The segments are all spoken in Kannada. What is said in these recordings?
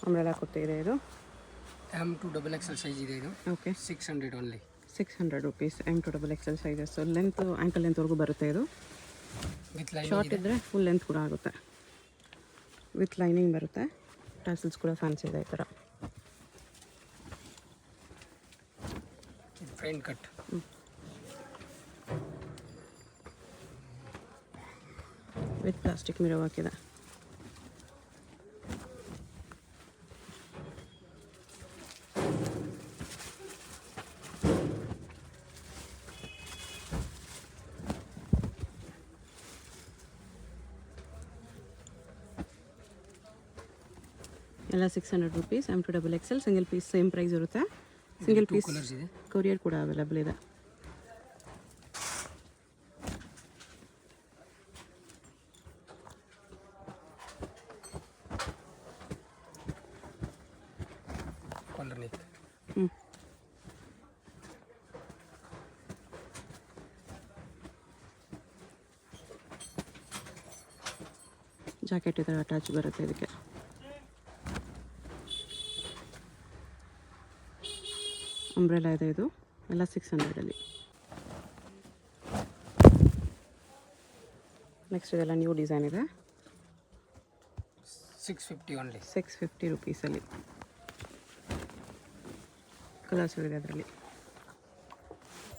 ಅಂಬ್ರೆಲಾ ಕುರ್ತಿ ಇದೆ ಇದು. M2XXL ಸೈಜ್ ಇದೆ ಇದು. Okay 600 only. 600 rupees. M2XXL sizes. Length ankle ಲೆಂತ್ವರೆಗೂ ಬರುತ್ತೆ ಇದು. ವಿತ್ ಲೈನಿಂಗ್ ಶಾರ್ಟ್ ಇದ್ದರೆ ಫುಲ್ ಲೆಂತ್ ಕೂಡ ಆಗುತ್ತೆ. ವಿತ್ ಲೈನಿಂಗ್ ಬರುತ್ತೆ. ಟಾಸಲ್ಸ್ ಕೂಡ ಫ್ಯಾನ್ಸಿ ಇದೆ ಈ ಥರ. Front cut. With plastic mirror ಹಾಕಿದೆ. ಎಲ್ಲ 600 rupees. M2XXL single piece same price ಇರುತ್ತೆ. ಸಿಂಗಲ್ ಪೀಸ್ ಕಲರ್ಸ್ ಇದೆ. ಕೊರಿಯರ್ ಕೂಡ ಅವೈಲೇಬಲ್ ಇದೆ. Collar neck. ಜಾಕೆಟ್ ಈ ಥರ ಅಟ್ಯಾಚ್ ಬರುತ್ತೆ ಇದಕ್ಕೆ. ಅಂಬ್ರೆಲಾ ಇದೆ ಇದು. ಎಲ್ಲ 600 ನೆಕ್ಸ್ಟ್ ಇದೆಲ್ಲ ನ್ಯೂ ಡಿಸೈನ್ ಇದೆ. 650 ಓನ್ಲಿ. 650 rupeesಲ್ಲಿ ಕಲರ್ಸ್ ಇದೆ ಅದರಲ್ಲಿ.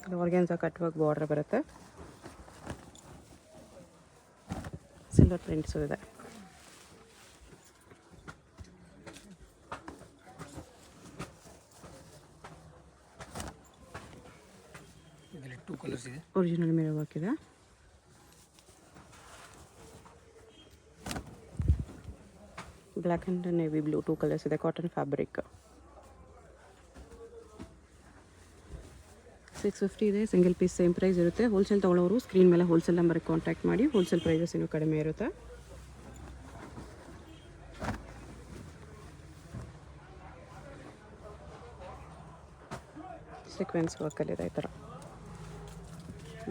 ಇದು ಆರ್ಗ್ಯಾನ್ಸಾ ಕಟ್ ವರ್ಕ್ ಬಾರ್ಡರ್ ಬರುತ್ತೆ. ಸಿಲ್ವರ್ ಪ್ರಿಂಟ್ಸು ಇದೆ. ಇದರಲ್ಲಿ 2 ಕಲರ್ಸ್ ಇದೆ. ಒರಿಜಿನಲ್ ಮಿರರ್ ವರ್ಕ್ ಇದೆ. Black and navy blue 2 colours ಇದೆ. Cotton fabric. 650 ಇದೆ. ಸಿಂಗಲ್ ಪೀಸ್ ಸೇಮ್ ಪ್ರೈಸ್ ಇರುತ್ತೆ. ಹೋಲ್ಸೇಲ್ ತೊಗೊಳ್ಳೋರು ಸ್ಕ್ರೀನ್ ಮೇಲೆ ಹೋಲ್ಸೇಲ್ ನಂಬರ್ಗೆ ಕಾಂಟ್ಯಾಕ್ಟ್ ಮಾಡಿ. ಹೋಲ್ಸೇಲ್ ಪ್ರೈಸಸ್ ಇನ್ನೂ ಕಡಿಮೆ ಇರುತ್ತೆ. ಸೀಕ್ವೆನ್ಸ್ ವರ್ಕಲ್ಲಿದೆ ಈ ಥರ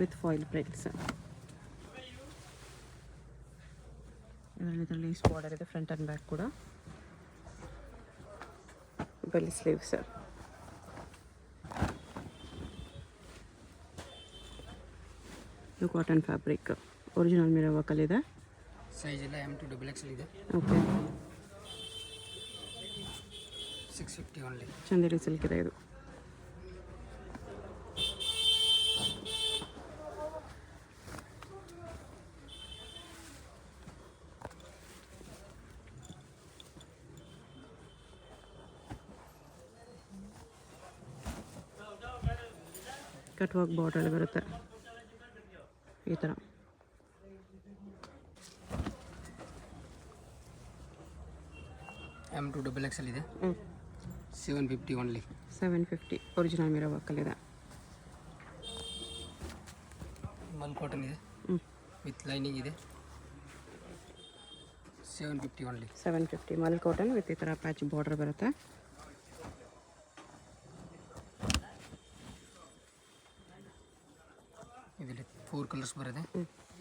ವಿತ್ ಫಾಯಿಲ್ ಪ್ರಿಂಟ್ಸ್. ಇದರಲ್ಲಿ ಲೀಸ್ ಬಾರ್ಡರ್ ಇದೆ. ಫ್ರಂಟ್ ಆ್ಯಂಡ್ ಬ್ಯಾಕ್ ಕೂಡ. Bell sleeves. ಇದು cotton fabric. Original mirror ವರ್ಕಲ್ಲಿದೆ. Size ಎಲ್ಲ M2XXL ಇದೆ. Okay 650 only. ಚಂದೇರಿ ಸಿಲ್ಕ್ ಇದೆ ಇದು. ಕಟ್ ವರ್ಕ್ ಬಾರ್ಡರ್ ಬರುತ್ತೆ ಈ ಥರ. M2XXL ಇದೆ. 750 ಓನ್ಲಿ. 750 original mirror ವರ್ಕಲ್ಲಿದೆ. ಮಲ್ ಕಾಟನ್ ಇದೆ. ವಿತ್ ಲೈನಿಂಗ್ ಇದೆ. 750 ಓನ್ಲಿ. 750 ಮಲ್ ಕಾಟನ್ ವಿತ್ ಈ ಥರ ಪ್ಯಾಚ್ ಬಾರ್ಡರ್ ಬರುತ್ತೆ. ಇದರಲ್ಲಿ 4 ಕಲರ್ಸ್ ಬರುತ್ತೆ.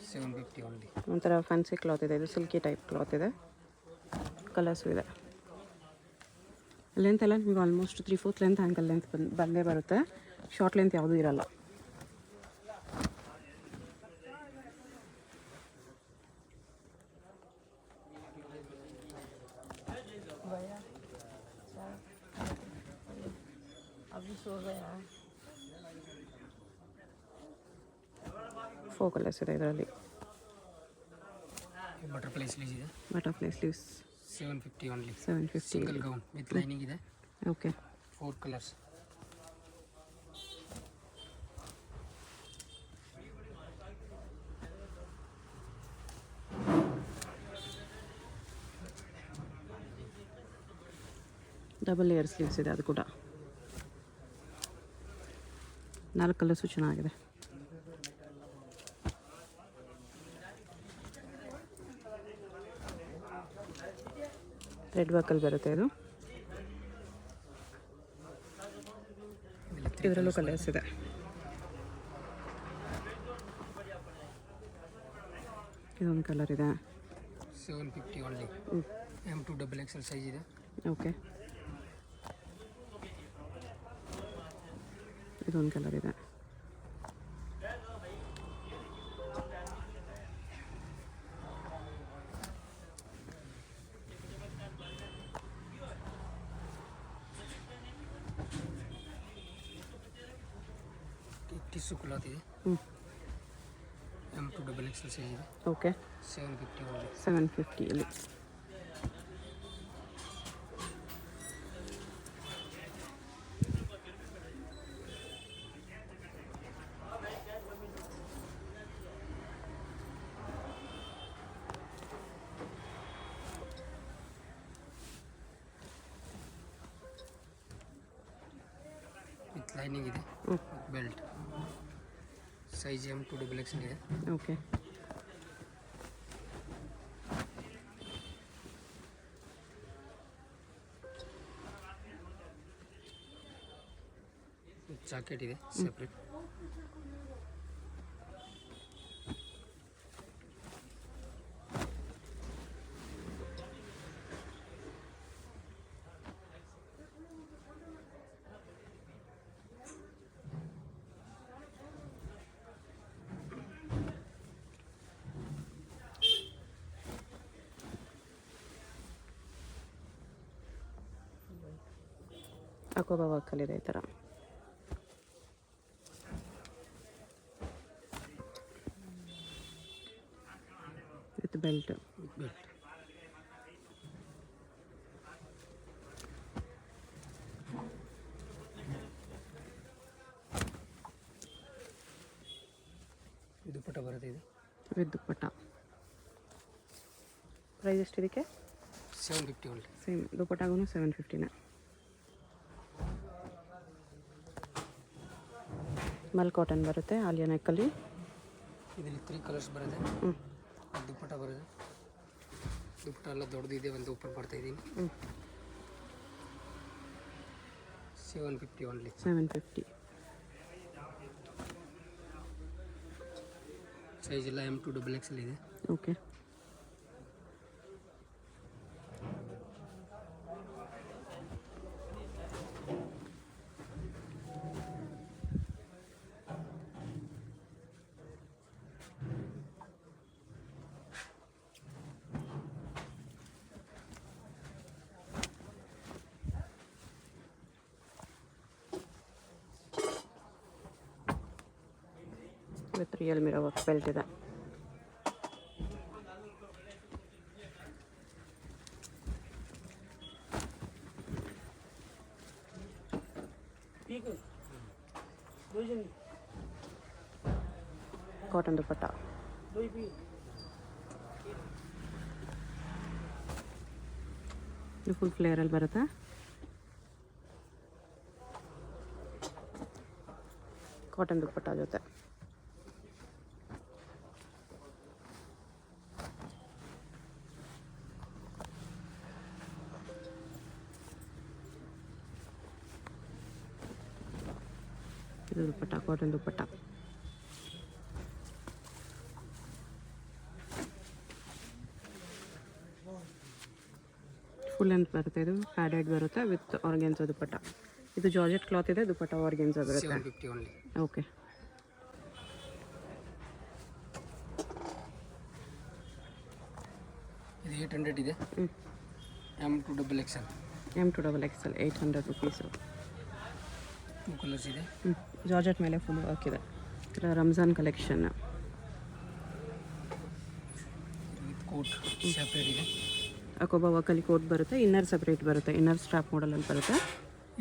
750 ಓನ್ಲಿ. ಒಂಥರ ಫ್ಯಾನ್ಸಿ ಕ್ಲಾತ್ ಇದೆ ಇದು. ಸಿಲ್ಕಿ ಟೈಪ್ ಕ್ಲಾತ್ ಇದೆ. ಕಲರ್ಸು ಇದೆ. ಲೆಂತ್ ಎಲ್ಲ ನಿಮಗೆ ಆಲ್ಮೋಸ್ಟ್ 3/4 ಲೆಂತ್ ಆ್ಯಂಕಲ್ ಲೆಂತ್ ಬಂದೇ ಬರುತ್ತೆ. ಶಾರ್ಟ್ ಲೆಂತ್ ಯಾವುದೂ ಇರಲ್ಲ. ಫೋರ್ ಕಲರ್ಸ್ ಇದೆ ಇದರಲ್ಲಿ. ಬಟರ್ಫ್ಲೈ ಸ್ಲೀವ್ಸ್ ಇದೆ. Butterfly sleeves 750 only. 750. Single gown with lining ಇದೆ. Okay 4 colours. Double layer sleeves ಇದೆ ಅದು ಕೂಡ. 4 ಕಲರ್ಸು ಚೆನ್ನಾಗಿದೆ. ರೆಡ್ ವರ್ಕಲ್ಲಿ ಬರುತ್ತೆ ಇದು. ಇದರಲ್ಲೂ ಕಲರ್ಸ್ ಇದೆ. ಇದೊಂದು ಕಲರ್ ಇದೆ. 750 ಓನ್ಲಿ. M2XXL ಸೈಜ್ ಇದೆ. ಓಕೆ, ಇದೊಂದು ಕಲರ್ ಇದೆ. ಟಿಶ್ಯೂ ಕ್ಲಾತ್ ಇದೆ. M2XXL ಸೈಜ್ ಇದೆ. Okay, 750 only. 750 ವಿತ್ ಲೈನಿಂಗ್ ಇದೆ. ಬೆಲ್ಟ್ ಸೈಜ್ M2XXL ಇದೆ. ಓಕೆ, ಜಾಕೆಟ್ ಇದೆ ಸೆಪ್ರೇಟ್. ಅಕೋಬಾ ವರ್ಕಲ್ಲಿದೆ ಈ ಥರ. With belt. ಬೆಲ್ಟ್ ದುಪ್ಪಟ್ಟ ಬರುತ್ತೆ ಇದು. With dupatta. ಪ್ರೈಸ್ ಎಷ್ಟು ಇದಕ್ಕೆ? 750 ಓನ್ಲಿ. ಸೇಮ್ ದುಪ್ಪಟ್ಟಾಗೂ 750ನೇ. ಮಲ್ ಕಾಟನ್ ಬರುತ್ತೆ, ಆಲಿಯಾ ನೆಕ್ಕಲ್ಲಿ. ಇದರಲ್ಲಿ 3 ಕಲರ್ಸ್ ಬರುತ್ತೆ. ದುಪ್ಪಟ್ಟ ಬರುತ್ತೆ. ದುಪ್ಪಟ್ಟ ಎಲ್ಲ ದೊಡ್ಡದಿದೆ, ಒಂದು ಓಪನ್ ಮಾಡ್ತಾ ಇದ್ದೀನಿ. 750 ಓನ್ಲಿ. 750. ಸೈಜ್ ಎಲ್ಲ M2XXL ಇದೆ. Okay, with real mirror work belt ಇದೆ. ಕಾಟನ್ ದುಪ್ಪಟ್ಟ. ಇದು ಫುಲ್ ಫ್ಲೇರಲ್ಲಿ ಬರುತ್ತೆ. ಕಾಟನ್ ದುಪ್ಪಟ್ಟ ಜೊತೆ. ಇದು ದುಪ್ಪಟ್ಟ, ಕಾಟನ್ ದುಪ್ಪಟ್ಟ. ಫುಲ್ ಲೆಂತ್ ಬರುತ್ತೆ, ಇದು ಪ್ಯಾಡೆಡ್ ಬರುತ್ತೆ ವಿತ್ ಆರ್ಗೆನ್ಸಾ ದುಪ್ಪಟ್ಟ. ಇದು ಜಾರ್ಜೆಟ್ ಕ್ಲಾತ್ ಇದೆ, ದುಪ್ಪಟ್ಟ ಆರ್ಗೆನ್ಸಾ ಬರುತ್ತೆ. 750 ಓನ್ಲಿ. ಓಕೆ, ಇದು 800 ಇದೆ. M2XXL. M2XXL 800 rupees. 2 ಕಲರ್ಸ್ ಇದೆ. ಜಾರ್ಜೆಟ್ ಮೇಲೆ ಫುಲ್ ವರ್ಕ್ ಇದೆ. Ramzan collection. With coat separate ಇದೆ. ಅಕೋಬಾ ವರ್ಕಲ್ಲಿ ಕೋಟ್ ಬರುತ್ತೆ, ಇನ್ನರ್ ಸಪ್ರೇಟ್ ಬರುತ್ತೆ. ಇನ್ನರ್ ಸ್ಟ್ರಾಪ್ ಮಾಡಲಲ್ಲಿ ಬರುತ್ತೆ.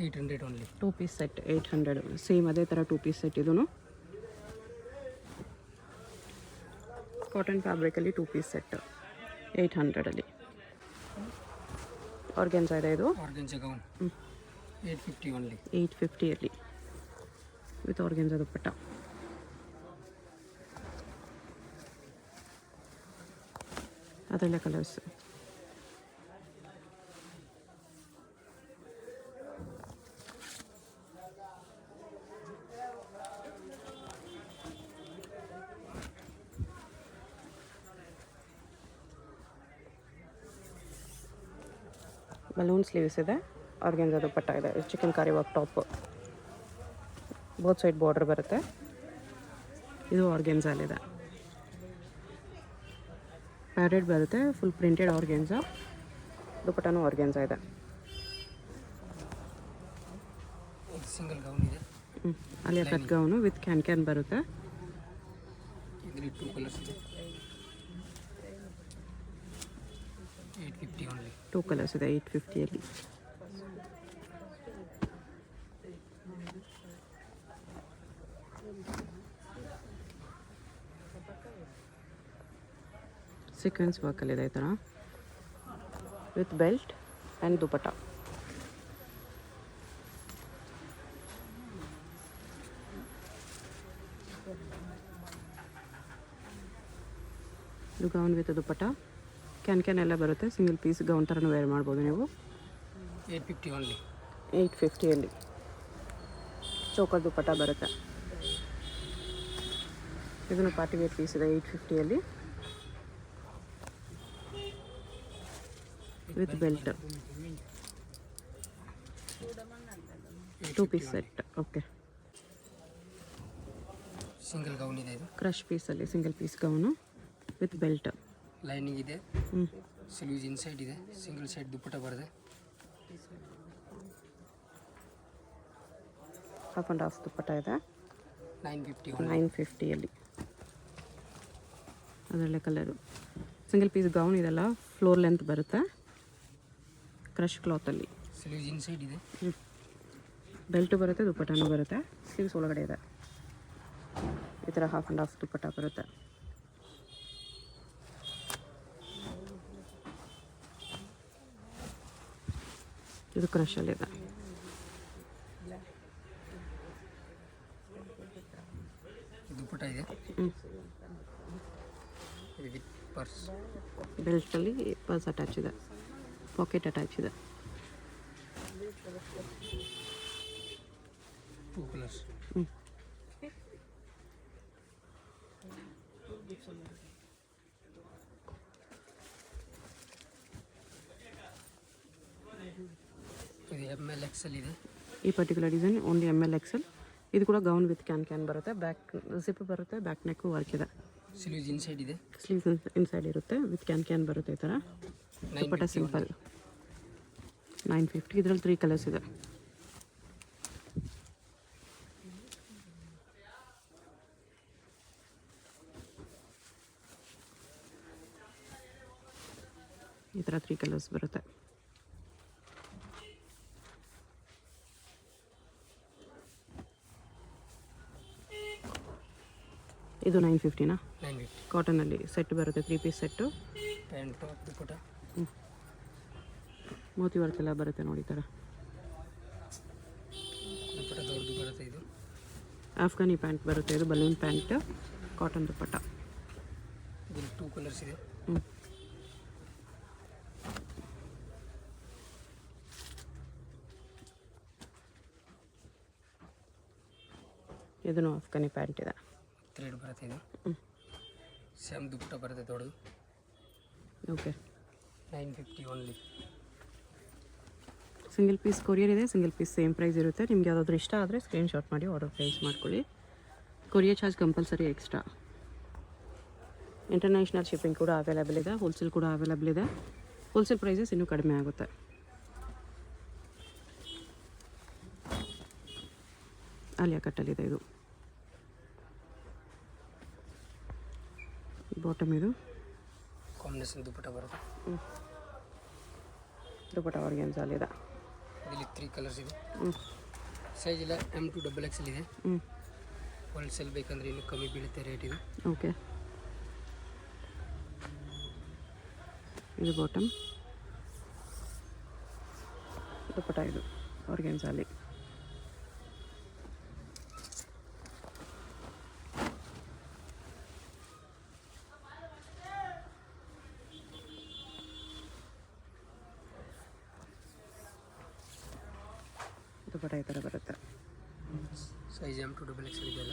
800 ಓನ್ಲಿ. 2 piece set 800. ಸೇಮ್ ಅದೇ ಥರ 2 ಪೀಸ್ ಸೆಟ್ ಇದೂ. ಕಾಟನ್ ಫ್ಯಾಬ್ರಿಕಲ್ಲಿ 2 ಪೀಸ್ ಸೆಟ್ 800ಅಲ್ಲಿ. ಆರ್ಗೆನ್ಸಾ ಇದೆ ಇದು. Organza gown 850 only. 850ಅಲ್ಲಿ ವಿತ್ ಆರ್ಗೆನ್ಸಾ ದುಪ್ಪಟ್ಟ. ಅದೆಲ್ಲ ಕಲರ್ಸ್. ಬಲೂನ್ ಸ್ಲೀವ್ಸ್ ಇದೆ, ಆರ್ಗೆನ್ಜಾ ದುಪ್ಪಟ್ಟ ಇದೆ, ಚಿಕನ್ ಕಾರಿ work top, both side border ಬರುತ್ತೆ. ಇದು ಆರ್ಗೆನ್ಜಾಲಿದೆ, ಪ್ಯಾಡೆಡ್ ಬರುತ್ತೆ, ಫುಲ್ ಪ್ರಿಂಟೆಡ್ ಆರ್ಗೆನ್ಜಾ, ದುಪ್ಪಟ್ಟನೂ ಆರ್ಗೆನ್ಜಾ ಇದೆ. ಸಿಂಗಲ್ ಗೌನ್ ಇದೆ, ಅಲ್ಲಿಯ ಕಟ್ ಗೌನು ವಿತ್ ಕ್ಯಾನ್ ಬರುತ್ತೆ. ಇದರಲ್ಲಿ 2 ಕಲರ್ಸ್ ಇದೆ, 850 ಓನ್ಲಿ. 2 ಕಲರ್ಸ್ ಇದೆ 850ಅಲ್ಲಿ. ಸೀಕ್ವೆನ್ಸ್ ವರ್ಕಲ್ಲಿದೆ ಈ ಥರ ವಿತ್ ಬೆಲ್ಟ್ ಆ್ಯಂಡ್ ದುಪಟ್ಟ. ಇದು ಗೌನ್ ವಿತ್ ದುಪಟ್ಟ, ಕ್ಯಾನ್ ಎಲ್ಲ ಬರುತ್ತೆ. ಸಿಂಗಲ್ ಪೀಸ್ ಗೌನ್ ಥರನೂ ವೇರ್ ಮಾಡ್ಬೋದು ನೀವು. 850 ಓನ್ಲಿ. 850ಅಲ್ಲಿ ಚೌಕರ್ ದುಪಟ್ಟ ಬರುತ್ತೆ. ಇದನ್ನು ಪಾರ್ಟಿ ವೇರ್ ಪೀಸ್ ಇದೆ 850ಅಲ್ಲಿ with belt. 2 piece set. Okay, single gown ಇದೆ, ಇದು ಕ್ರಶ್ ಪೀಸಲ್ಲಿ single piece gown with belt. Lining ಇದೆ, ಸ್ಲೀವ್ಸ್ ಇನ್ಸೈಡ್ ಇದೆ, ಸಿಂಗಲ್ ಸೈಡ್ ದುಪ್ಪಟ್ಟ ಬರುತ್ತೆ. ಹಾಫ್ ಆ್ಯಂಡ್ ಹಾಫ್ ದುಪ್ಪಟ್ಟ ಇದೆ 950 950ಅಲ್ಲಿ. ಅದರಲ್ಲೇ ಕಲರು ಸಿಂಗಲ್ ಪೀಸ್ ಗೌನ್ ಇದೆಲ್ಲ ಫ್ಲೋರ್ ಲೆಂತ್ ಬರುತ್ತೆ, ಕ್ರಶ್ ಕ್ಲಾತಲ್ಲಿ. ಸ್ಲೀವ್ಸ್ ಇನ್ಸೈಡ್ ಇದೆ, ಬೆಲ್ಟು ಬರುತ್ತೆ, ದುಪ್ಪಟ್ಟನೂ ಬರುತ್ತೆ. ಸ್ಲೀವ್ಸ್ ಒಳಗಡೆ ಇದೆ ಈ ಥರ ಹಾಫ್ ಆ್ಯಂಡ್ ಹಾಫ್ ದುಪ್ಪಟ್ಟ ಬರುತ್ತೆ. ಇದು ಕ್ರಶಲ್ಲಿದೆ. ದುಪ್ಪಟ್ಟ ಇದೆ, ಇದು ವಿತ್ ಪರ್ಸ್. ಬೆಲ್ಟಲ್ಲಿ ಪರ್ಸ್ ಅಟ್ಯಾಚ್ ಇದೆ, ಪಾಕೆಟ್ ಅಟ್ಯಾಚ್ ಇದೆ. 2 ಕಲರ್ಸ್. ಇದು ML XL ಇದೆ. ಈ particular design only ML XL. ಇದು ಕೂಡ ಗೌನ್ ವಿತ್ ಕ್ಯಾನ್ ಬರುತ್ತೆ, ಬ್ಯಾಕ್ ಜಿಪ್ ಬರುತ್ತೆ, ಬ್ಯಾಕ್ ನೆಕ್ಕು ವರ್ಕ್ ಇದೆ. ಸ್ಲೀವ್ಸ್ ಇನ್ಸೈಡ್ ಇದೆ, ಸ್ಲೀವ್ಸ್ ಇನ್ಸೈಡ್ ಇರುತ್ತೆ, ವಿತ್ ಕ್ಯಾನ್ ಬರುತ್ತೆ ಈ ಥರ. ದುಪ್ಪಟ್ಟ ಸಿಂಪಲ್ 950. ಇದರಲ್ಲಿ 3 ಕಲರ್ಸ್ ಇದೆ. ಈ ಥರ 3 ಕಲರ್ಸ್ ಬರುತ್ತೆ. ಇದು 950ನಾ? 950. ಕಾಟನಲ್ಲಿ ಸೆಟ್ ಬರುತ್ತೆ, 3 ಪೀಸ್ ಸೆಟ್ಟು. ಪ್ಯಾಂಟ್ ಟಾಪ್ ದುಪ್ಪಟ್ಟ. ಮೋತಿ ವರ್ಕ್ ಎಲ್ಲ ಬರುತ್ತೆ ನೋಡಿ ಈ ಥರ. ದುಪ್ಪಟ್ಟ ದೊಡ್ಡದು ಬರುತ್ತೆ. ಇದು ಆಫ್ಘಾನಿ ಪ್ಯಾಂಟ್ ಬರುತ್ತೆ, ಇದು ಬಲೂನ್ ಪ್ಯಾಂಟ್, ಕಾಟನ್ ದುಪ್ಪಟ್ಟ. ಇದರಲ್ಲಿ 2 ಕಲರ್ಸ್ ಇದೆ. ಇದನ್ನು ಆಫ್ಘಾನಿ ಪ್ಯಾಂಟ್ ಇದೆ, ಥ್ರೆಡ್ ಬರುತ್ತೆ. ಇದು ಸೇಮ್ ದುಪ್ಪಟ್ಟ ಬರುತ್ತೆ ದೊಡ್ಡದು. Okay, 950 only. Single piece courier ಇದೆ, ಸಿಂಗಲ್ ಪೀಸ್ ಸೇಮ್ ಪ್ರೈಸ್ ಇರುತ್ತೆ. ನಿಮ್ಗೆ ಯಾವುದಾದ್ರೂ ಇಷ್ಟ ಆದರೆ ಸ್ಕ್ರೀನ್ಶಾಟ್ ಮಾಡಿ ಆರ್ಡರ್ ಪ್ಲೇಸ್ ಮಾಡ್ಕೊಳ್ಳಿ. Courier charge compulsory extra. International shipping ಕೂಡ ಅವೈಲೇಬಲ್ ಇದೆ, ಹೋಲ್ಸೇಲ್ ಕೂಡ ಅವೈಲೇಬಲ್ ಇದೆ. ಹೋಲ್ಸೇಲ್ ಪ್ರೈಸಸ್ ಇನ್ನೂ ಕಡಿಮೆ ಆಗುತ್ತೆ. ಆಲಿಯಾ ಕಟ್ಟಲ್ಲಿದೆ ಇದು. ಬಾಟಮ್ ಇದು ಕಾಂಬಿನೇಷನ್ ದುಪ್ಪಟ್ಟ ಬರುತ್ತೆ. ದುಪ್ಪಟ್ಟ ಆರ್ಗೆನ್ಜಾಲಿದೆ. ಇದರಲ್ಲಿ 3 ಕಲರ್ಸ್ ಇದೆ. ಸೈಜ್ ಎಲ್ಲ M to XXL ಇದೆ. ಹೋಲ್ಸೇಲ್ ಬೇಕಂದ್ರೆ ಇನ್ನೂ ಕಮ್ಮಿ ಬೀಳುತ್ತೆ ರೇಟ್ ಇದು. ಓಕೆ, ಇದು ಬಾಟಮ್, ದುಪ್ಪಟ್ಟ ಇದು ಆರ್ಗೆನ್ಜಾಲಿ. ದುಪ್ಪಟ್ಟ ಈ ಥರ ಬರುತ್ತೆ. ಸೈಜ್ M to XXL ಇದೆಲ್ಲ.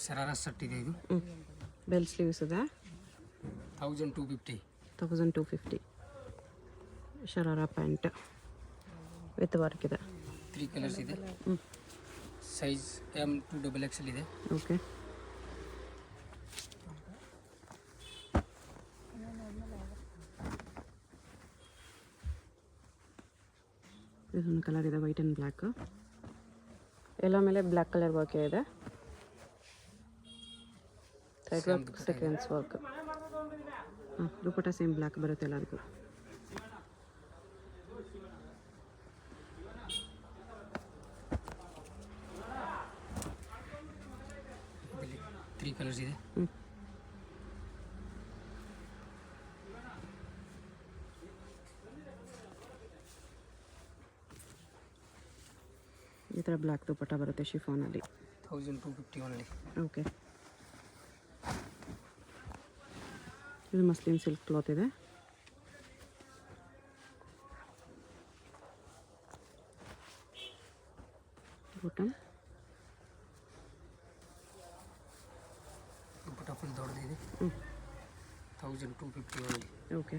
ಶರಾರಾ ಸೆಟ್ ಇದೆ ಇದು. ಬೆಲ್ ಸ್ಲೀವ್ಸ್ ಇದೆ. 1250. 1250. ಶರಾರ ಪ್ಯಾಂಟ್ ವಿತ್ ವರ್ಕ್ ಇದೆ. 3 ಕಲರ್ಸ್ ಇದೆ. ಸೈಜ್ M2XXL ಇದೆ. ಓಕೆ. ಇದೊಂದು ಕಲರ್ ಇದೆ, ವೈಟ್ ಆ್ಯಂಡ್ ಬ್ಲ್ಯಾಕ್. ಎಲ್ಲ ಮೇಲೆ ಬ್ಲ್ಯಾಕ್ ಕಲರ್ ವರ್ಕ್ ಇದೆ. Side work, seconds work. Dupatta same black ಬರುತ್ತೆ ಎಲ್ಲರಿಗೂ. ಇದರಲ್ಲಿ 3 ಕಲರ್ಸ್ ಇದೆ. ಈ ಥರ ಬ್ಲ್ಯಾಕ್ ದುಪಟ್ಟ ಬರುತ್ತೆ ಶಿಫಾನಲ್ಲಿ. 1250 ಓನ್ಲಿ. ಓಕೆ. ಇದು ಮಸ್ಲಿನ್ ಸಿಲ್ಕ್ ಕ್ಲಾತ್ ಇದೆ. ಬಾಟಮ್ ದುಪಟ್ಟ ಫುಲ್ ದೊಡ್ಡದಿದೆ. 1250 ಓನ್ಲಿ. ಓಕೆ.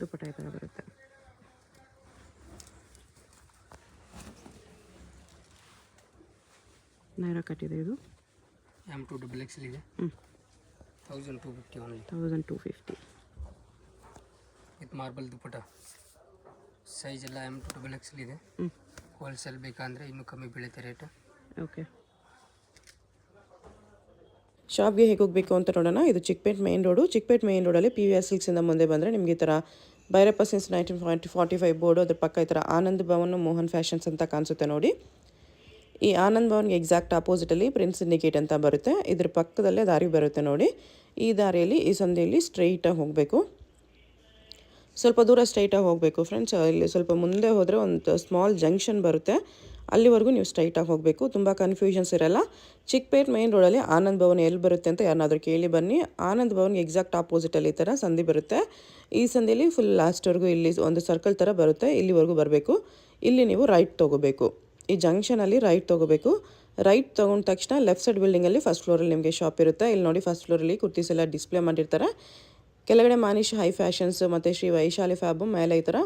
ದುಪಟ್ಟ ಈ ಥರ ಬರುತ್ತೆ. ನೈರಾ ಕಟ್ ಇದೆ ಇದು. M2XXL ಇದೆ. 1250 only. 1250 with marble dupatta. Size ಎಲ್ಲ M2XXL ಇದೆ. ಹೋಲ್ಸೇಲ್ ಬೇಕಂದರೆ ಇನ್ನೂ ಕಮ್ಮಿ ಬೀಳುತ್ತೆ ರೇಟ್. ಓಕೆ. ಶಾಪ್ಗೆ ಹೇಗೆ ಹೋಗಬೇಕು ಅಂತ ನೋಡೋಣ. ಇದು Chickpet main road. Chickpet main ರೋಡಲ್ಲಿ PVR ಸಿಲ್ಕ್ಸಿಂದ ಮುಂದೆ ಬಂದರೆ ನಿಮಗೆ ಈ ಥರ ಭೈರಪ್ಪ ಸಿನ್ಸ್ 1945 ಬೋರ್ಡು, ಅದ್ರ ಪಕ್ಕ ಈ ಥರ ಆನಂದ್ ಭವನ್ ಮೋಹನ್ ಫ್ಯಾಷನ್ಸ್ ಅಂತ ಕಾಣಿಸುತ್ತೆ ನೋಡಿ. ಈ ಆನಂದ್ ಭವನ್ಗೆ ಎಕ್ಸಾಕ್ಟ್ ಆಪೋಸಿಟಲ್ಲಿ ಪ್ರಿನ್ಸ್ ಸಿಂಡಿಕೇಟ್ ಅಂತ ಬರುತ್ತೆ. ಇದ್ರ ಪಕ್ಕದಲ್ಲೇ ದಾರಿ ಬರುತ್ತೆ ನೋಡಿ. ಈ ದಾರಿಯಲ್ಲಿ ಈ ಸಂಧಿಯಲ್ಲಿ ಸ್ಟ್ರೈಟಾಗಿ ಹೋಗಬೇಕು. ಸ್ವಲ್ಪ ದೂರ ಸ್ಟ್ರೈಟಾಗಿ ಹೋಗಬೇಕು ಫ್ರೆಂಡ್ಸ್. ಇಲ್ಲಿ ಸ್ವಲ್ಪ ಮುಂದೆ ಹೋದರೆ ಒಂದು ಸ್ಮಾಲ್ ಜಂಕ್ಷನ್ ಬರುತ್ತೆ, ಅಲ್ಲಿವರೆಗೂ ನೀವು ಸ್ಟ್ರೈಟಾಗಿ ಹೋಗಬೇಕು. ತುಂಬ ಕನ್ಫ್ಯೂಷನ್ಸ್ ಇರಲ್ಲ. ಚಿಕ್ಕಪೇಟ್ ಮೇನ್ ರೋಡಲ್ಲಿ ಆನಂದ್ ಭವನ್ ಎಲ್ಲಿ ಬರುತ್ತೆ ಅಂತ ಯಾರನ್ನಾದರೂ ಕೇಳಿ ಬನ್ನಿ. ಆನಂದ್ ಭವನ್ಗೆ ಎಕ್ಸಾಕ್ಟ್ ಆಪೋಸಿಟಲ್ಲಿ ಈ ಥರ ಸಂಧಿ ಬರುತ್ತೆ. ಈ ಸಂಧಿಯಲ್ಲಿ ಫುಲ್ ಲಾಸ್ಟ್ವರೆಗೂ ಇಲ್ಲಿ ಒಂದು ಸರ್ಕಲ್ ಥರ ಬರುತ್ತೆ, ಇಲ್ಲಿವರೆಗೂ ಬರಬೇಕು. ಇಲ್ಲಿ ನೀವು ರೈಟ್ ತೊಗೋಬೇಕು. ಈ ಜಂಕ್ಷನಲ್ಲಿ ರೈಟ್ ತೊಗೋಬೇಕು. ರೈಟ್ ತೊಗೊಂಡ ತಕ್ಷಣ ಲೆಫ್ಟ್ ಸೈಡ್ ಬಿಲ್ಡಿಂಗಲ್ಲಿ ಫಸ್ಟ್ ಫ್ಲೋರಲ್ಲಿ ನಿಮಗೆ ಶಾಪ್ ಇರುತ್ತೆ. ಇಲ್ಲಿ ನೋಡಿ ಫಸ್ಟ್ ಫ್ಲೋರಲ್ಲಿ ಕುರ್ತೀಸ್ ಎಲ್ಲ ಡಿಸ್ಪ್ಲೇ ಮಾಡಿರ್ತಾರೆ. ಕೆಳಗಡೆ ಮಾನಿಶ್ ಹೈ ಫ್ಯಾಷನ್ಸ್ ಮತ್ತು ಶ್ರೀ ವೈಶಾಲಿ ಫ್ಯಾಬು, ಮೇಲೆ ಈ ಥರ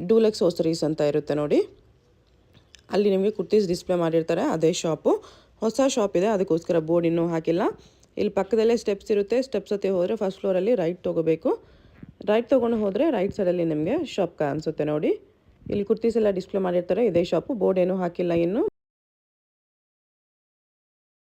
ಡೂಲಕ್ಸ್ ಹೋಸರೀಸ್ ಅಂತ ಇರುತ್ತೆ ನೋಡಿ. ಅಲ್ಲಿ ನಿಮಗೆ ಕುರ್ತೀಸ್ ಡಿಸ್ಪ್ಲೇ ಮಾಡಿರ್ತಾರೆ, ಅದೇ ಶಾಪು. ಹೊಸ ಶಾಪ್ ಇದೆ, ಅದಕ್ಕೋಸ್ಕರ ಬೋರ್ಡ್ ಇನ್ನೂ ಹಾಕಿಲ್ಲ. ಇಲ್ಲಿ ಪಕ್ಕದಲ್ಲೇ ಸ್ಟೆಪ್ಸ್ ಇರುತ್ತೆ. ಸ್ಟೆಪ್ಸ್ ಹತ್ತಿ ಹೋದರೆ ಫಸ್ಟ್ ಫ್ಲೋರಲ್ಲಿ ರೈಟ್ ತೊಗೋಬೇಕು. ರೈಟ್ ತೊಗೊಂಡು ಹೋದರೆ ರೈಟ್ ಸೈಡಲ್ಲಿ ನಿಮಗೆ ಶಾಪ್ ಕಾಣಿಸುತ್ತೆ ನೋಡಿ. ಇಲ್ಲಿ ಕುರ್ತೀಸ್ ಎಲ್ಲ ಡಿಸ್ಪ್ಲೇ ಮಾಡಿರ್ತಾರೆ, ಇದೇ ಶಾಪು. ಬೋರ್ಡ್ ಏನೂ ಹಾಕಿಲ್ಲ ಇನ್ನು.